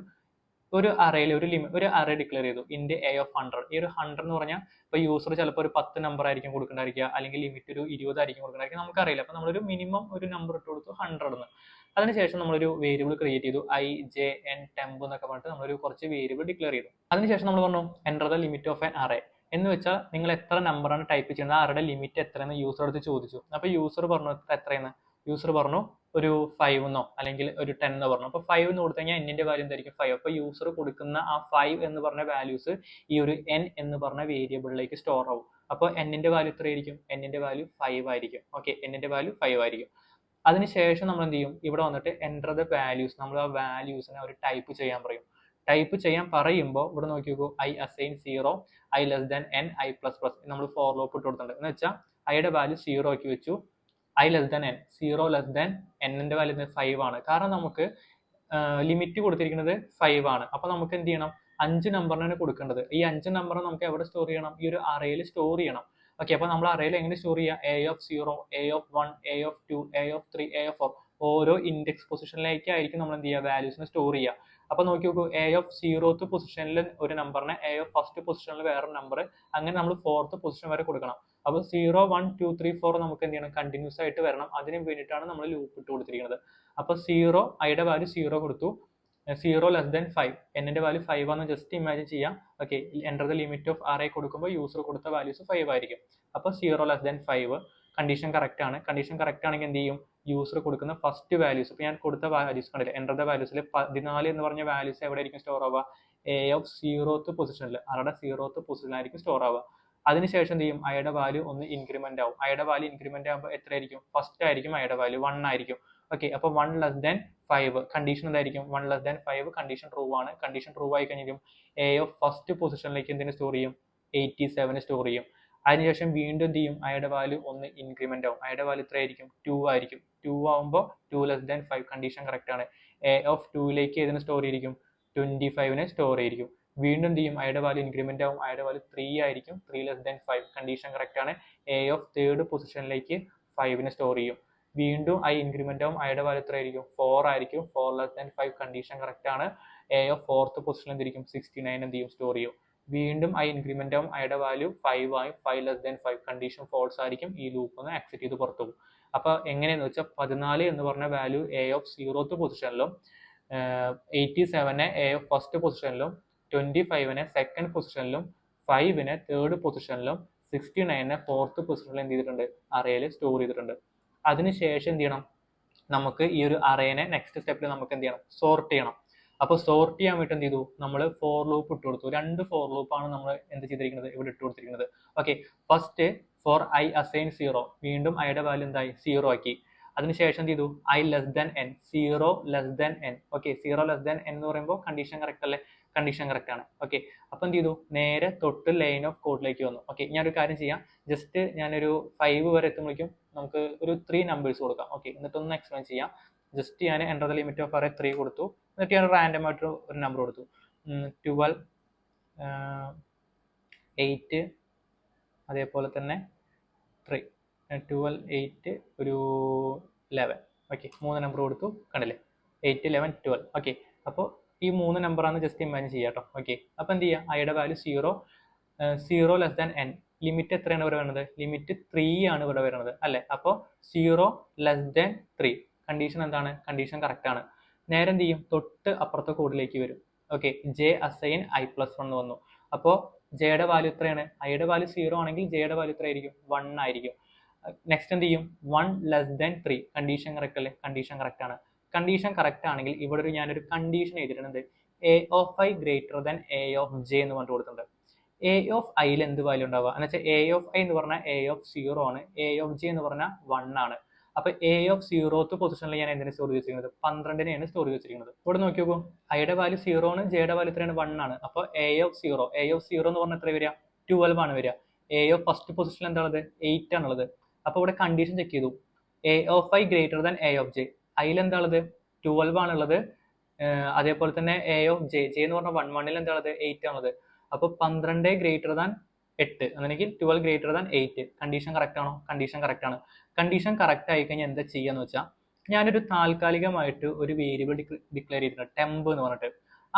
ഒരു അറയിൽ ഒരു അറേ ഡിക്ലെയർ ചെയ്തു, ഇൻഡ് എ ഓഫ് 100. ഈ ഒരു 100 എന്ന് പറഞ്ഞാൽ ഇപ്പോൾ യൂസർ ചിലപ്പോൾ ഒരു 10 നമ്പർ ആയിരിക്കും കൊടുക്കേണ്ടായിരിക്കുക, അല്ലെങ്കിൽ ലിമിറ്റ് ഒരു 20 ആയിരിക്കും കൊടുക്കേണ്ടായിരിക്കും, നമുക്കറിയില്ല. അപ്പോൾ നമ്മളൊരു മിനിമം ഒരു നമ്പർ ഇട്ട് കൊടുത്തു 100 എന്ന്. അതിനുശേഷം നമ്മളൊരു വേരിയബിൾ ക്രിയേറ്റ് ചെയ്തു, ഐ ജെ എൻ ടെമ്പ് എന്നൊക്കെ പറഞ്ഞിട്ട് നമ്മളൊരു കുറച്ച് വേരിയബിൾ ഡിക്ലെയർ ചെയ്തു. അതിനുശേഷം നമ്മൾ പറഞ്ഞു enter the limit of an array എന്ന് വെച്ചാൽ നിങ്ങൾ എത്ര നമ്പറാണ് ടൈപ്പ് ചെയ്യുന്നത്, ആരുടെ ലിമിറ്റ് എത്രയെന്ന് യൂസർ അടുത്ത് ചോദിച്ചു. അപ്പോൾ യൂസർ പറഞ്ഞു എത്രയെന്ന്, യൂസർ പറഞ്ഞു ഒരു 5 എന്നോ അല്ലെങ്കിൽ ഒരു 10 എന്നോ പറഞ്ഞു. അപ്പോൾ 5 എന്ന് കൊടുത്തു കഴിഞ്ഞാൽ എന്നിന്റെ വാല്യൂ എന്തായിരിക്കും 5. അപ്പോൾ യൂസർ കൊടുക്കുന്ന ആ 5 എന്ന് പറഞ്ഞ വാല്യൂസ് ഈ ഒരു n എന്ന് പറഞ്ഞ വേരിയബിളിലേക്ക് സ്റ്റോർ ആവും. അപ്പോൾ എന്നിന്റെ വാല്യൂ എത്രയായിരിക്കും, എന്നിന്റെ വാല്യൂ 5 ആയിരിക്കും. ഓക്കെ, എന്നിന്റെ വാല്യൂ 5 ആയിരിക്കും. അതിനുശേഷം നമ്മൾ എന്ത് ചെയ്യും, ഇവിടെ വന്നിട്ട് എൻ്റർ ദ വാല്യൂസ്, നമ്മൾ ആ വാല്യൂസിനെ അവർ ടൈപ്പ് ചെയ്യാൻ പറയും. ടൈപ്പ് ചെയ്യാൻ പറയുമ്പോൾ ഇവിടെ നോക്കി നോക്കൂ, i assign 0, i less than n, i plus plus നമ്മൾ ഫോർ ലൂപ്പ് ഇട്ട് കൊടുത്തിട്ടുണ്ട്. എന്ന് വെച്ചാൽ ഐയുടെ വാല്യൂ 0 ആക്കി വെച്ചു, i less than n, 0 less than എന്നിന്റെ വാല്യൂ 5 ആണ്. കാരണം നമുക്ക് ലിമിറ്റ് കൊടുത്തിരിക്കുന്നത് 5 ആണ്. അപ്പോൾ നമുക്ക് എന്ത് ചെയ്യണം, 5 നമ്പറിനാണ് കൊടുക്കേണ്ടത്. ഈ 5 നമ്പർ നമുക്ക് എവിടെ സ്റ്റോർ ചെയ്യണം, ഈ ഒരു അറേയിൽ സ്റ്റോർ ചെയ്യണം. ഓക്കെ, അപ്പോൾ നമ്മൾ അറേയിൽ എങ്ങനെ സ്റ്റോർ ചെയ്യുക, A of 0, a of 1, A of 2, A of 3, A of 4 ഓരോ ഇൻഡെക്സ് പൊസിഷനിലേക്കായിരിക്കും നമ്മൾ എന്ത് ചെയ്യുക, വാല്യൂസിനെ സ്റ്റോർ ചെയ്യുക. അപ്പോൾ നോക്കി നോക്കൂ, എ ഓഫ് 0th പൊസിഷനിൽ ഒരു നമ്പറിന്, എ ഓഫ് ഫസ്റ്റ് പൊസിഷനിൽ വേറൊരു നമ്പർ, അങ്ങനെ നമ്മൾ 4th പൊസിഷൻ വരെ കൊടുക്കണം. അപ്പോൾ 0, 1, 2, 3, 4 നമുക്ക് എന്ത് ചെയ്യണം, കണ്ടിന്യൂസ് ആയിട്ട് വരണം. അതിന് വേണ്ടിയിട്ടാണ് നമ്മൾ ലൂപ്പ് ഇട്ട് കൊടുത്തിരിക്കുന്നത്. അപ്പോൾ 0 ഐയുടെ വാല്യൂ 0 കൊടുത്തു, 0 ലെസ് ദാൻ 5, എന്നിന്റെ വാല്യൂ 5 ആണെന്ന് ജസ്റ്റ് ഇമാജിൻ ചെയ്യാം. Okay, enter the limit of array കൊടുക്കുമ്പോൾ യൂസർ കൊടുത്ത വാല്യൂസ് 5 ആയിരിക്കും. അപ്പോൾ 0 ലെസ് ദാൻ 5 കണ്ടീഷൻ കറക്റ്റ് ആണ്. കണ്ടീഷൻ കറക്റ്റ് ആണെങ്കിൽ എന്ത് ചെയ്യും, യൂസർ കൊടുക്കുന്ന ഫസ്റ്റ് വാല്യൂസ്. ഇപ്പോൾ ഞാൻ കൊടുത്ത വാല്യൂസ് കണ്ടില്ല, എൻ്റർ ദ വാല്യൂസിൽ 14 എന്ന് പറഞ്ഞ വാല്യൂസ് എവിടെ ആയിരിക്കും സ്റ്റോർ ആവുക? എ ഓഫ് 0th പൊസിഷനിൽ, അവരുടെ 0th പൊസിഷനിലായിരിക്കും സ്റ്റോർ ആവുക. അതിനുശേഷം എന്ത് ചെയ്യും? ഐയുടെ വാല്യൂ ഒന്ന് ഇൻക്രിമെന്റ് ആവും. ഐയുടെ വാല്യൂ ഇൻക്രിമെന്റ് ആകുമ്പോൾ എത്രയായിരിക്കും? ഫസ്റ്റ് ആയിരിക്കും ഐയുടെ വാല്യൂ 1 ആയിരിക്കും. ഓക്കെ, അപ്പോൾ 1 ലെസ് ദാൻ 5 കണ്ടീഷൻ എന്തായിരിക്കും? 1 ലെസ് ദാൻ 5 കണ്ടീഷൻ ട്രൂ ആണ്. കണ്ടീഷൻ ട്രൂ ആയി കഴിഞ്ഞാൽ എ ഓഫ് ഫസ്റ്റ് പൊസിഷനിലേക്ക് എന്തിനു സ്റ്റോർ ചെയ്യും? 87 സ്റ്റോർ ചെയ്യും. അതിനുശേഷം വീണ്ടും എന്ത് ചെയ്യും? ഐയുടെ വാല്യൂ ഒന്ന് ഇൻക്രിമെന്റ് ആവും. ഐയുടെ വാല്യൂ എത്രയായിരിക്കും? 2 ആയിരിക്കും. 2 ആവുമ്പോൾ 2 ലെസ് ദാൻ 5 കണ്ടീഷൻ കറക്റ്റ് ആണ്. എ ഓഫ് 2ലേക്ക് ഏതിന് സ്റ്റോർ ചെയ്തിരിക്കും? 25നെ സ്റ്റോർ ചെയ്തിരിക്കും. വീണ്ടും എന്ത് ചെയ്യും? ഐയുടെ വാല്യൂ ഇൻക്രിമെന്റ് ആവും. ഐയുടെ വാല്യൂ 3 ആയിരിക്കും. 3 ലെസ് ദാൻ 5 കണ്ടീഷൻ കറക്റ്റ് ആണ്. എ ഓഫ് തേർഡ് പൊസിഷനിലേക്ക് 5നെ സ്റ്റോർ ചെയ്യും. വീണ്ടും ഐ ഇൻക്രിമെന്റ് ആവും. ഐയുടെ വാല്യൂ എത്രയായിരിക്കും? 4 ആയിരിക്കും. 4 ലെസ് ദാൻ 5 കണ്ടീഷൻ കറക്റ്റ് ആണ്. എ ഓഫ് ഫോർത്ത് പൊസിഷനിൽ എന്തിരിക്കും? 69 എന്ത് ചെയ്യും? സ്റ്റോർ ചെയ്യും. വീണ്ടും ഐ ഇൻക്രിമെന്റ് ആവും. ഐയുടെ വാല്യൂ 5 ആയും. 5 ലെസ് ദാൻ 5 കണ്ടീഷൻ ഫോൾസ് ആയിരിക്കും. ഈ ലൂപ്പ് ഒന്ന് എക്സിറ്റ് ചെയ്ത് പുറത്തു പോകും. അപ്പൊ എങ്ങനെയെന്ന് വെച്ചാൽ 14 എന്ന് പറഞ്ഞ വാല്യൂ എ ഓഫ് 0th പൊസിഷനിലും 87നെ എ ഓഫ് ഫസ്റ്റ് പൊസിഷനിലും 25നെ സെക്കൻഡ് പൊസിഷനിലും 5നെ തേർഡ് പൊസിഷനിലും 69നെ ഫോർത്ത് പൊസിഷനിലും എന്ത് ചെയ്തിട്ടുണ്ട്? അറേയിൽ സ്റ്റോർ ചെയ്തിട്ടുണ്ട്. അതിനുശേഷം എന്ത് ചെയ്യണം? നമുക്ക് ഈ ഒരു അറേനെ നെക്സ്റ്റ് സ്റ്റെപ്പിൽ നമുക്ക് എന്ത് ചെയ്യണം? സോർട്ട് ചെയ്യണം. അപ്പോൾ സോർട്ട് ചെയ്യാൻ വേണ്ടി എന്ത് ചെയ്തു? നമ്മൾ ഫോർ ലൂപ്പ് ഇട്ട് കൊടുത്തു. 2 ഫോർ ലൂപ്പാണ് നമ്മൾ എന്ത് ചെയ്തിരിക്കുന്നത്? ഇവിടെ ഇട്ട് കൊടുത്തിരിക്കുന്നത്. Okay, first for i assign 0, വീണ്ടും ഐയുടെ വാല്യൂ എന്തായി? 0 ആക്കി. അതിനുശേഷം എന്ത് ചെയ്തു? I less than N, 0 less than N. Okay, 0 less than N എന്ന് പറയുമ്പോൾ കണ്ടീഷൻ കറക്റ്റ് അല്ലേ? കണ്ടീഷൻ കറക്റ്റ് ആണ്. ഓക്കെ, അപ്പോൾ എന്ത് ചെയ്തു? നേരെ തൊട്ട് ലൈൻ ഓഫ് കോഡിലേക്ക് വന്നു. ഓക്കെ, ഞാനൊരു കാര്യം ചെയ്യാം. ജസ്റ്റ് ഞാനൊരു 5 വരെ എത്തുമ്പോഴേക്കും നമുക്ക് ഒരു 3 നമ്പേഴ്സ് കൊടുക്കാം. ഓക്കെ, എന്നിട്ടൊന്ന് എക്സ്പ്ലെയിൻ ചെയ്യാം. ജസ്റ്റ് ഞാൻ enter the limit of array 3 കൊടുത്തു. എന്നിട്ട് ഞാൻ റാൻഡം ആയിട്ട് ഒരു നമ്പർ കൊടുത്തു. 12, 8, അതേപോലെ തന്നെ 3, 12, 8, ഒരു 11. ഓക്കെ, 3 നമ്പർ കൊടുത്തു. കണ്ടില്ലേ? 8, 11, 12. ഓക്കെ, അപ്പോൾ ഈ 3 നമ്പറാണ് ജസ്റ്റ് ഇമാജിൻ ചെയ്യാം കേട്ടോ. ഓക്കെ, അപ്പോൾ എന്ത് ചെയ്യുക? ഐയുടെ value 0 less than N. Limit എത്രയാണ് ഇവിടെ വരുന്നത്? ലിമിറ്റ് 3 ആണ് ഇവിടെ വരുന്നത് അല്ലേ? അപ്പോൾ 0 ലെസ് ദാൻ 3 കണ്ടീഷൻ എന്താണ്? കണ്ടീഷൻ കറക്റ്റ് ആണ്. നേരെ എന്ത് ചെയ്യും? തൊട്ട് അപ്പുറത്തെ കോഡിലേക്ക് വരും. ഓക്കെ, ജെ അസൈൻ i+1 വന്നു. അപ്പോൾ ജെയുടെ വാല്യൂ എത്രയാണ്? ഐയുടെ വാല്യൂ 0 ആണെങ്കിൽ ജെയുടെ വാല്യൂ എത്രയായിരിക്കും? 1 ആയിരിക്കും. നെക്സ്റ്റ് എന്ത് ചെയ്യും? 1 ലെസ് ദാൻ 3 കണ്ടീഷൻ കറക്റ്റ് അല്ലേ? കണ്ടീഷൻ കറക്റ്റ് ആണ്. കണ്ടീഷൻ കറക്റ്റ് ആണെങ്കിൽ ഇവിടെ ഞാനൊരു കണ്ടീഷൻ എഴുതിയിട്ടുണ്ട്. A of i greater than a of J എന്ന് പറഞ്ഞു കൊടുത്തിട്ടുണ്ട്. എ ഓഫ് ഐയിൽ എന്ത് വാല്യൂ ഉണ്ടാവുക എന്ന് വെച്ചാൽ എ ഓഫ് ഐ എന്ന് പറഞ്ഞാൽ എ ഓഫ് 0 ആണ്. എ ഓഫ് ജെ എന്ന് പറഞ്ഞാൽ 1 ആണ്. അപ്പൊ എ ഓഫ് 0th പൊസിഷനിൽ ഞാൻ എന്തിനാണ് സ്റ്റോർ ചെയ്തിരിക്കുന്നത്? 12നെയാണ് സ്റ്റോർ ചെയ്തിരിക്കുന്നത്. ഇവിടെ നോക്കി നോക്കൂ, ഐയുടെ വാല്യൂ 0 ആണ്, ജെയുടെ വാല്യൂ എത്രയാണ്? 1 ആണ്. അപ്പോൾ എ ഓഫ് 0 എന്ന് പറഞ്ഞാൽ എത്ര വരിക? 12 ആണ് വരിക. എ ഓഫ് ഫസ്റ്റ് പൊസിഷനിൽ എന്താണുള്ളത്? 8 ആണുള്ളത്. അപ്പോൾ ഇവിടെ കണ്ടീഷൻ ചെക്ക് ചെയ്തു. A of i greater than a of J. ഐയിൽ എന്താണുള്ളത്? 12 ആണുള്ളത്. അതേപോലെ തന്നെ എ ഓഫ് ജെ എന്ന് പറഞ്ഞാൽ 1 എന്താണുള്ളത്? 8 ആണുള്ളത്. അപ്പോൾ 12 ഗ്രേറ്റർ ദാൻ 8 അല്ലെങ്കിൽ 12 ഗ്രേറ്റർ ദാൻ 8. കണ്ടീഷൻ കറക്റ്റ് ആണോ? കണ്ടീഷൻ കറക്റ്റ് ആണ്. കണ്ടീഷൻ കറക്റ്റ് ആയി കഴിഞ്ഞാൽ എന്താ ചെയ്യാന്ന് വെച്ചാൽ, ഞാനൊരു താൽക്കാലികമായിട്ട് ഒരു വേരിയബിൾ ഡിക്ലെയർ ചെയ്തിട്ടുണ്ട്, ടെമ്പ് എന്ന് പറഞ്ഞിട്ട്.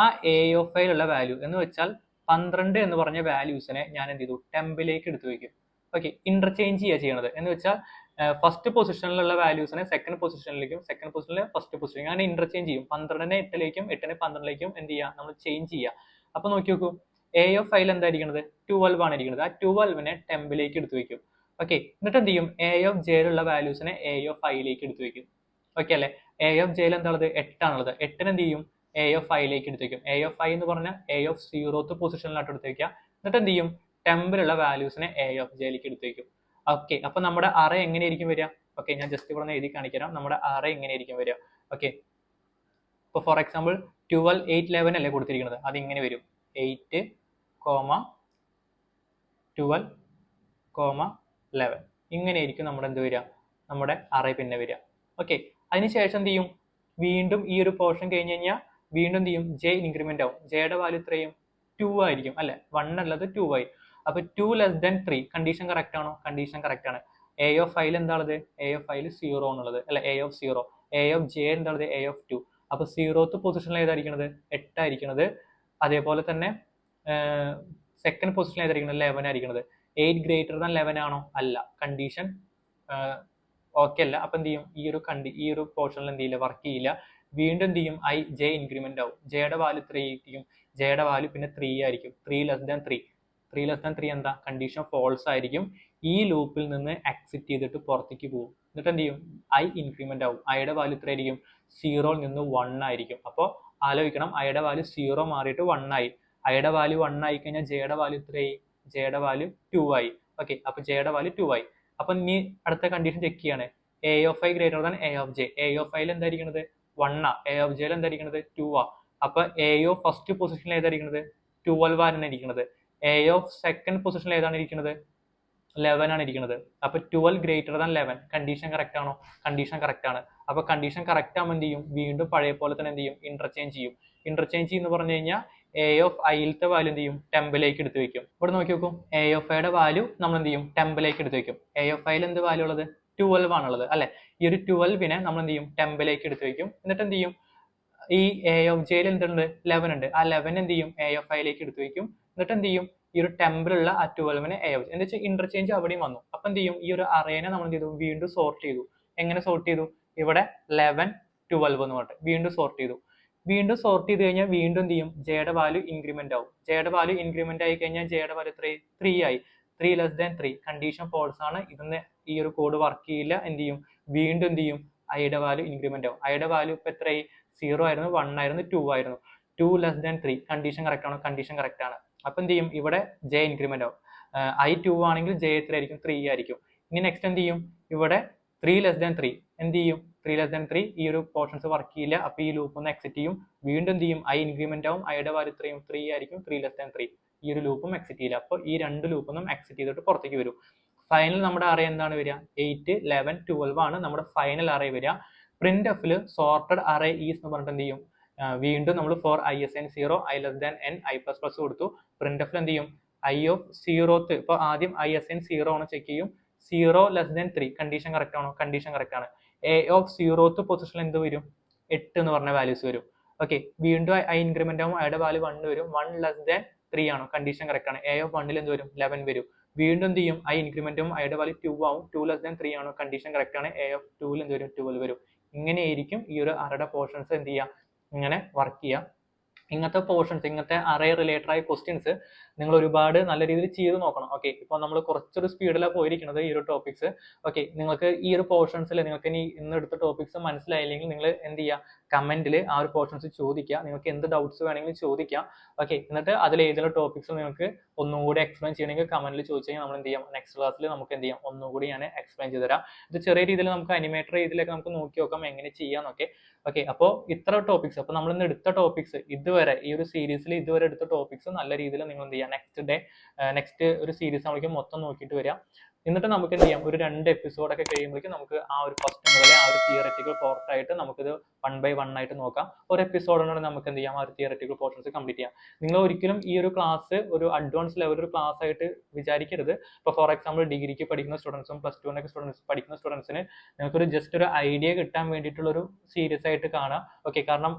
ആ എ ഓഫ് ഐയിലുള്ള വാല്യൂ എന്ന് വെച്ചാൽ 12 എന്ന് പറഞ്ഞ വാല്യൂസിനെ ഞാൻ എന്ത് ചെയ്തു? ടെമ്പിലേക്ക് എടുത്തു വയ്ക്കും. ഓക്കെ, ഇന്റർചേഞ്ച് ചെയ്യുക ചെയ്യണത് എന്ന് വെച്ചാൽ ഫസ്റ്റ് പൊസിഷനിലുള്ള വാല്യൂസിനെ സെക്കൻഡ് പൊസിഷനിലേക്കും സെക്കൻഡ് പൊസിഷനിലെ ഫസ്റ്റ് പൊസിഷനിലേക്കും അങ്ങനെ ഇന്റർചേഞ്ച് ചെയ്യും. 12നെ 8ലേക്കും 8നെ 12ലേക്കും എന്ത് ചെയ്യുക? നമ്മൾ ചേഞ്ച് ചെയ്യുക. അപ്പൊ നോക്കി നോക്കൂ, എ ഓഫ് ഐയിൽ എന്തായിരിക്കുന്നത്? 12 ആണ് ഇരിക്കുന്നത്. ആ 12നെ ടെമ്പിലേക്ക് എടുത്തു വയ്ക്കും. ഓക്കെ, എന്നിട്ട് എന്ത് ചെയ്യും? എ ഓഫ് ജെയിലുള്ള വാല്യൂസിനെ എ ഓഫ് ഐയിലേക്ക് എടുത്തു വയ്ക്കും. ഓക്കെ അല്ലെ? എ ഓഫ് ജെയിൽ എന്താണുള്ളത്? 8 ആണുള്ളത്. 8നെ എന്ത് ചെയ്യും? എ ഓഫ് ഐയിലേക്ക് എടുത്തു വയ്ക്കും. എ ഓഫ് ഐ എന്ന് പറഞ്ഞാൽ എ ഓഫ് 0th പൊസിഷനിലായിട്ട് എടുത്തു വയ്ക്കുക. എന്നിട്ട് എന്ത് ചെയ്യും? ടെമ്പിലുള്ള വാല്യൂസിനെ എ ഓഫ് ജെയിലേക്ക് എടുത്തു വയ്ക്കും. ഓക്കെ, അപ്പൊ നമ്മുടെ അറേ എങ്ങനെയായിരിക്കും വരിക? ഓക്കെ, ഞാൻ ജസ്റ്റ് ഇവിടെ നിന്ന് എഴുതി കാണിക്കാം. നമ്മുടെ അറേ എങ്ങനെയായിരിക്കും വരിക? ഓക്കെ, ഇപ്പൊ ഫോർ എക്സാമ്പിൾ 12, 8, 11 അല്ലേ കൊടുത്തിരിക്കുന്നത്? അത് ഇങ്ങനെ വരും. 8, 12, 11 ഇങ്ങനെയായിരിക്കും നമ്മുടെ എന്ത് വരിക? നമ്മുടെ അറേ പിന്നെ വരിക. ഓക്കെ, അതിനുശേഷം എന്ത് ചെയ്യും? വീണ്ടും ഈ ഒരു പോർഷൻ കഴിഞ്ഞ് കഴിഞ്ഞാൽ വീണ്ടും എന്ത് ചെയ്യും? ജെ ഇൻക്രിമെന്റ് ആവും. ജെയുടെ വാല്യൂ എത്രയും? 2 ആയിരിക്കും അല്ലെ? 1 അല്ലത് 2 ആയി. അപ്പൊ 2 ലെസ് ദാൻ 3 കണ്ടീഷൻ കറക്റ്റ് ആണോ? കണ്ടീഷൻ കറക്റ്റ് ആണ്. എ ഓഫ് ഐയിൽ എന്താണുള്ളത്? എ ഓഫ് ഐയിൽ 0 ആണുള്ളത് അല്ലെ? A of 0. A of j എന്താണുള്ളത്? A of 2. അപ്പൊ 0th പൊസിഷനിൽ ഏതായിരിക്കണത്? 8 ആയിരിക്കണത്. അതേപോലെ തന്നെ സെക്കൻഡ് പൊസിഷനിൽ ഏതായിരിക്കുന്നത്? 11 ആയിരിക്കണത്. 8 ഗ്രേറ്റർ ദാൻ 11 ആണോ? അല്ല. കണ്ടീഷൻ ഓക്കെ അല്ല. അപ്പൊ എന്ത് ചെയ്യും? ഈ ഒരു പോർഷനിൽ എന്ത് ചെയ്യില്ല? വർക്ക് ചെയ്യില്ല. വീണ്ടും എന്ത് ചെയ്യും? ജെ ഇൻക്രിമെന്റ് ആവും. ജെയുടെ വാല്യൂ 3 ആയിരിക്കും. ജെയുടെ വാല്യൂ പിന്നെ 3 ആയിരിക്കും. 3 ലെസ് ദാൻ 3 എന്താ? കണ്ടീഷൻ ഫോൾസ് ആയിരിക്കും. ഈ ലൂപ്പിൽ നിന്ന് എക്സിറ്റ് ചെയ്തിട്ട് പുറത്തേക്ക് പോകും. എന്നിട്ട് എന്ത് ചെയ്യും, ഐ ഇൻക്രിമെന്റ് ആവും. ഐയുടെ വാല്യൂ എത്ര ആയിരിക്കും, 0 നിന്ന് 1 ആയിരിക്കും. അപ്പോൾ ആലോചിക്കണം, ഐയുടെ വാല്യൂ 0 മാറിയിട്ട് 1 ആയി. ഐയുടെ വാല്യൂ 1 ആയി കഴിഞ്ഞാൽ ജെയുടെ വാല്യൂ എത്രയായി, ജെയുടെ വാല്യൂ 2 ആയി. ഓക്കെ, അപ്പൊ ജെയുടെ വാല്യൂ 2 ആയി. അപ്പൊ ഇനി അടുത്ത കണ്ടീഷൻ ചെക്ക് ചെയ്യാണ്, A of i greater than a of J. A of ഐയിൽ എന്തായിരിക്കണത് 1 ആ, എ ഓഫ് ജെയിൽ എന്തായിരിക്കണത് 2 ആ. അപ്പൊ എ ഓഫ് ഫസ്റ്റ് പൊസിഷനിൽ ഏതായിരിക്കണത് 12 ആണ് ഇരിക്കുന്നത്. എ ഓഫ് സെക്കൻഡ് പൊസിഷനിൽ ഏതാണ് ഇരിക്കുന്നത്, 11 ആണ് ഇരിക്കുന്നത്. അപ്പൊ 12 ഗ്രേറ്റർ ദാൻ 11. കണ്ടീഷൻ കറക്റ്റ് ആണോ, കണ്ടീഷൻ കറക്റ്റ് ആണ്. അപ്പൊ കണ്ടീഷൻ കറക്റ്റ് ആകുമ്പോൾ എന്ത് ചെയ്യും, വീണ്ടും പഴയ പോലെ തന്നെ എന്ത് ചെയ്യും, ഇന്റർചേഞ്ച് ചെയ്യും. ഇന്റർചേഞ്ച് എന്ന് പറഞ്ഞു കഴിഞ്ഞാൽ എ ഓഫ് ഐയിലത്തെ വാല്യൂ എന്ത് ചെയ്യും, ടെമ്പിലേക്ക് എടുത്ത് വെക്കും. ഇവിടെ നോക്കി നോക്കും, എ ഓഫ് ഐയുടെ വാല്യൂ നമ്മൾ എന്ത് ചെയ്യും, ടെമ്പിലേക്ക് എടുത്ത് വെക്കും. എ ഓഫ് ഐയിൽ എന്ത് വാല്യൂ ഉള്ളത്, 12 ആണുള്ളത് അല്ലെ. ഈ ഒരു 12നെ നമ്മൾ എന്ത് ചെയ്യും, ടെമ്പിലേക്ക് എടുത്ത് വെക്കും. എന്നിട്ട് എന്ത് ചെയ്യും, ഈ എ ഓഫ് ജെയിൽ എന്തുണ്ട്, 11 ഉണ്ട്. ആ 11 എന്ത് ചെയ്യും, എ ഓഫ് ഐയിലേക്ക് എടുത്ത് വെക്കും. എന്നിട്ട് എന്ത് ചെയ്യും, ഈ ഒരു ടെമ്പിലുള്ള ആ 12നെ എ ഓഫ്, എന്താ വെച്ചാൽ ഇന്റർചേഞ്ച് അവിടെയും വന്നു. അപ്പൊ എന്ത് ചെയ്യും, ഈ ഒരു അറേനെ നമ്മൾ എന്ത് ചെയ്തു, വീണ്ടും സോർട്ട് ചെയ്തു. എങ്ങനെ സോർട്ട് ചെയ്തു, ഇവിടെ 11 12 എന്ന് പറഞ്ഞിട്ട് വീണ്ടും സോർട്ട് ചെയ്തു. വീണ്ടും സോർട്ട് ചെയ്ത് കഴിഞ്ഞാൽ വീണ്ടും എന്ത് ചെയ്യും, ജെയുടെ വാല്യൂ ഇൻക്രിമെന്റ് ആവും. ജെയുടെ വാല്യൂ ഇൻക്രിമെന്റ് ആയി കഴിഞ്ഞാൽ ജെയുടെ വാല്യൂ എത്ര, 3 ആയി. 3 ലെസ് ദാൻ 3, കണ്ടീഷൻ ഫോൾസ് ആണ്. ഇതിന് ഈ ഒരു കോഡ് വർക്ക് ചെയ്യില്ല. എന്ത് ചെയ്യും, വീണ്ടും എന്ത് ചെയ്യും, ഐയുടെ വാല്യൂ ഇൻക്രിമെന്റ് ആവും. ഐയുടെ വാല്യൂ ഇപ്പൊ എത്രയായി, 0 ആയിരുന്നു, 1 ആയിരുന്നു, 2 ആയിരുന്നു. 2 ലെസ് ദാൻ 3, കണ്ടീഷൻ കറക്റ്റ് ആണോ, കണ്ടീഷൻ കറക്റ്റ് ആണ്. അപ്പൊ എന്ത് ചെയ്യും, ഇവിടെ ജെ ഇൻക്രിമെന്റ് ആവും. ഐ 2 ആണെങ്കിൽ ജെ എത്ര ആയിരിക്കും, 3 ആയിരിക്കും. ഇനി നെക്സ്റ്റ് എന്ത് ചെയ്യും, ഇവിടെ 3 ലെസ് ദാൻ 3 എന്ത് ചെയ്യും, 3 ലെസ് ദാൻ 3 ഈ ഒരു പോർഷൻസ് വർക്ക് ചെയ്യില്ല. അപ്പൊ ഈ ലൂപ്പ് ഒന്ന് എക്സിറ്റ് ചെയ്യും. വീണ്ടും എന്ത് ചെയ്യും, ഐ ഇൻക്രിമെന്റ് ആവും. ഐയുടെ വാല്യൂ എത്രയും 3 ആയിരിക്കും. 3 ലെസ് ദാൻ 3 ഈ ഒരു ലൂപ്പും എക്സിറ്റ് ചെയ്യില്ല. അപ്പൊ ഈ രണ്ട് ലൂപ്പൊന്നും എക്സിറ്റ് ചെയ്തിട്ട് പുറത്തേക്ക് വരും. ഫൈനൽ നമ്മുടെ അറേ എന്താണ് വരിക, 8 11 12 ആണ് നമ്മുടെ ഫൈനൽ അറേ വരിക. പ്രിന്റ് എഫിൽ സോർട്ടഡ് അറേ ഈസ് എന്ന് പറഞ്ഞിട്ട് എന്ത് ചെയ്യും, വീണ്ടും നമ്മൾ for i assign 0 i less than n i plus plus കൊടുത്തു. പ്രിന്റ് എഫിൽ എന്ത് ചെയ്യും, ഐ ഓഫ് 0th, ഇപ്പൊ ആദ്യം ഐ എസ് എൻ 0 ആണ് ചെക്ക് ചെയ്യും. 0 ലെസ് ദാൻ 3, കണ്ടീഷൻ കറക്റ്റ് ആണോ, കണ്ടീഷൻ കറക്റ്റ് ആണ്. എ ഓഫ് 0th പൊസിഷനിൽ എന്ത് വരും, 8 എന്ന് പറഞ്ഞ വാല്യൂസ് വരും. ഓക്കെ, വീണ്ടും ഐ ഇൻക്രിമെന്റ് ആവും. ഐയുടെ വാല്യൂ 1 വരും. 1 ലെസ് ദാൻ 3 ആണോ, കണ്ടീഷൻ കറക്റ്റ് ആണ്. എ ഓഫ് 1ൽ എന്ത് വരും, 11 വരും. വീണ്ടും എന്ത് ചെയ്യും, ഐ ഇൻക്രിമെന്റ് ആവും. ഐയുടെ വാല്യൂ 2 ആവും. 2 ലെസ് ദാൻ 3 ആണോ, കണ്ടീഷൻ കറക്റ്റ് ആണ്. എ ഓഫ് 2ൽ എന്ത് വരും, 12 വരും. ഇങ്ങനെയായിരിക്കും ഈ ഒരു അറയുടെ പോർഷൻസ് എന്ത് ചെയ്യുക, ഇങ്ങനെ വർക്ക് ചെയ്യുക. ഇങ്ങനത്തെ പോർഷൻസ്, ഇങ്ങനത്തെ അറേ റിലേറ്റഡ് ആയ ക്വസ്റ്റ്യൻസ് നിങ്ങൾ ഒരുപാട് നല്ല രീതിയിൽ ചെയ്ത് നോക്കണം. ഓക്കെ, ഇപ്പോൾ നമ്മൾ കുറച്ചൊരു സ്പീഡിലാണ് പോയിരിക്കുന്നത് ഈ ഒരു ടോപ്പിക്സ്. ഓക്കെ, നിങ്ങൾക്ക് ഈ ഒരു പോർഷൻസിൽ നിങ്ങൾക്ക് ഇന്ന് എടുത്ത ടോപ്പിക്സ് മനസ്സിലായില്ലെങ്കിൽ നിങ്ങൾ എന്ത് ചെയ്യുക, കമന്റിൽ ആ ഒരു പോർഷൻസ് ചോദിക്കുക. നിങ്ങൾക്ക് എന്ത് ഡൗട്ട്സ് വേണമെങ്കിലും ചോദിക്കാം. ഓക്കെ, എന്നിട്ട് അതിൽ ഏതെങ്കിലും ടോപ്പിക്സ് നിങ്ങൾക്ക് ഒന്നുകൂടി എക്സ്പ്ലെയിൻ ചെയ്യണമെങ്കിൽ കമന്റിൽ ചോദിച്ചു കഴിഞ്ഞാൽ നമ്മൾ എന്ത് ചെയ്യാം, നെക്സ്റ്റ് ക്ലാസ്സിൽ നമുക്ക് എന്ത് ചെയ്യാം, ഒന്നുകൂടി ഞാൻ എക്സ്പ്ലെയിൻ ചെയ്ത് തരാം. ഇത് ചെറിയ രീതിയിൽ നമുക്ക് അനിമേറ്റർ രീതിയിലൊക്കെ നമുക്ക് നോക്കി നോക്കാം എങ്ങനെ ചെയ്യാന്നൊക്കെ. ഓക്കെ, അപ്പോൾ ഇത്ര ടോപ്പിക്സ്, അപ്പോൾ നമ്മൾ ഇന്ന് എടുത്ത ടോപ്പിക്സ് ഇതുവരെ ഈ ഒരു സീരീസിൽ ഇതുവരെ എടുത്ത ടോപ്പിക്സ് നല്ല രീതിയിൽ നിങ്ങൾ എന്ത് ചെയ്യുക, നെക്സ്റ്റ് ഒരു സീരീസ് നമ്മൾക്ക് മൊത്തം നോക്കിയിട്ട് വരിക. എന്നിട്ട് നമുക്ക് എന്ത് ചെയ്യാം, ഒരു 2 എപ്പിസോഡൊക്കെ കഴിയുമ്പോഴേക്കും നമുക്ക് ആ ഒരു ഫസ്റ്റ് മുതലേ ആ ഒരു തിയററ്റിക്കൽ പോർട്ടായിട്ട് നമുക്കിത് 1 by 1 ആയിട്ട് നോക്കാം. ഒരു എപ്പിസോഡിനോട് നമുക്ക് എന്ത് ചെയ്യാം, ആ ഒരു തിയററ്റിക്കൽ പോർഷൻസ് കംപ്ലീറ്റ് ചെയ്യാം. നിങ്ങൾ ഒരിക്കലും ഈ ഒരു ക്ലാസ് ഒരു അഡ്വാൻസ് ലെവൽ ഒരു ക്ലാസ് ആയിട്ട് വിചാരിക്കരുത്. ഇപ്പോൾ ഫോർ എക്സാമ്പിൾ ഡിഗ്രിക്ക് പഠിക്കുന്ന സ്റ്റുഡൻസും പ്ലസ് ടുവിനൊക്കെ പഠിക്കുന്ന സ്റ്റുഡൻസിന് നിങ്ങൾക്കൊരു ജസ്റ്റ് ഒരു ഐഡിയ കിട്ടാൻ വേണ്ടിയിട്ടുള്ള ഒരു സീരീസ് ആയിട്ട് കാണാം. ഓക്കെ, കാരണം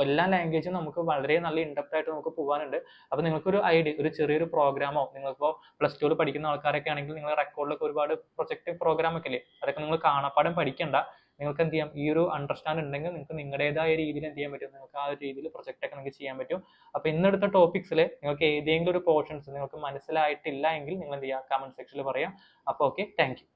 എല്ലാ ലാംഗ്വേജും നമുക്ക് വളരെ നല്ല ഇൻഡെപ്ത് ആയിട്ട് നമുക്ക് പോകാനുണ്ട്. അപ്പോൾ നിങ്ങൾക്കൊരു ഐഡിയ, ഒരു ചെറിയൊരു പ്രോഗ്രാമോ, നിങ്ങളിപ്പോൾ പ്ലസ് ടുവിൽ പഠിക്കുന്ന ആൾക്കാരൊക്കെ ആണെങ്കിൽ നിങ്ങൾ റെക്കോർഡിലൊക്കെ ഒരുപാട് പ്രൊജക്ട് പ്രോഗ്രാം ഒക്കെ ഇല്ലേ, അതൊക്കെ നിങ്ങൾ കാണാപ്പാടം പഠിക്കണ്ട. നിങ്ങൾക്ക് എന്ത് ചെയ്യാം, ഈ ഒരു അണ്ടർസ്റ്റാൻഡ് ഉണ്ടെങ്കിൽ നിങ്ങൾക്ക് നിങ്ങളുടേതായ രീതിയിൽ എന്ത് ചെയ്യാൻ പറ്റും, നിങ്ങൾക്ക് ആ ഒരു രീതിയിൽ പ്രൊജക്ട് ഒക്കെ നിങ്ങൾക്ക് ചെയ്യാൻ പറ്റും. അപ്പോൾ ഇന്നെടുത്ത ടോപ്പിക്സിൽ നിങ്ങൾക്ക് ഏതെങ്കിലും ഒരു പോർഷൻസ് നിങ്ങൾക്ക് മനസ്സിലായിട്ടില്ല എങ്കിൽ നിങ്ങൾ എന്ത് ചെയ്യുക, കമന്റ് സെക്ഷനിൽ പറയാം. അപ്പോൾ ഓക്കെ, താങ്ക് യു.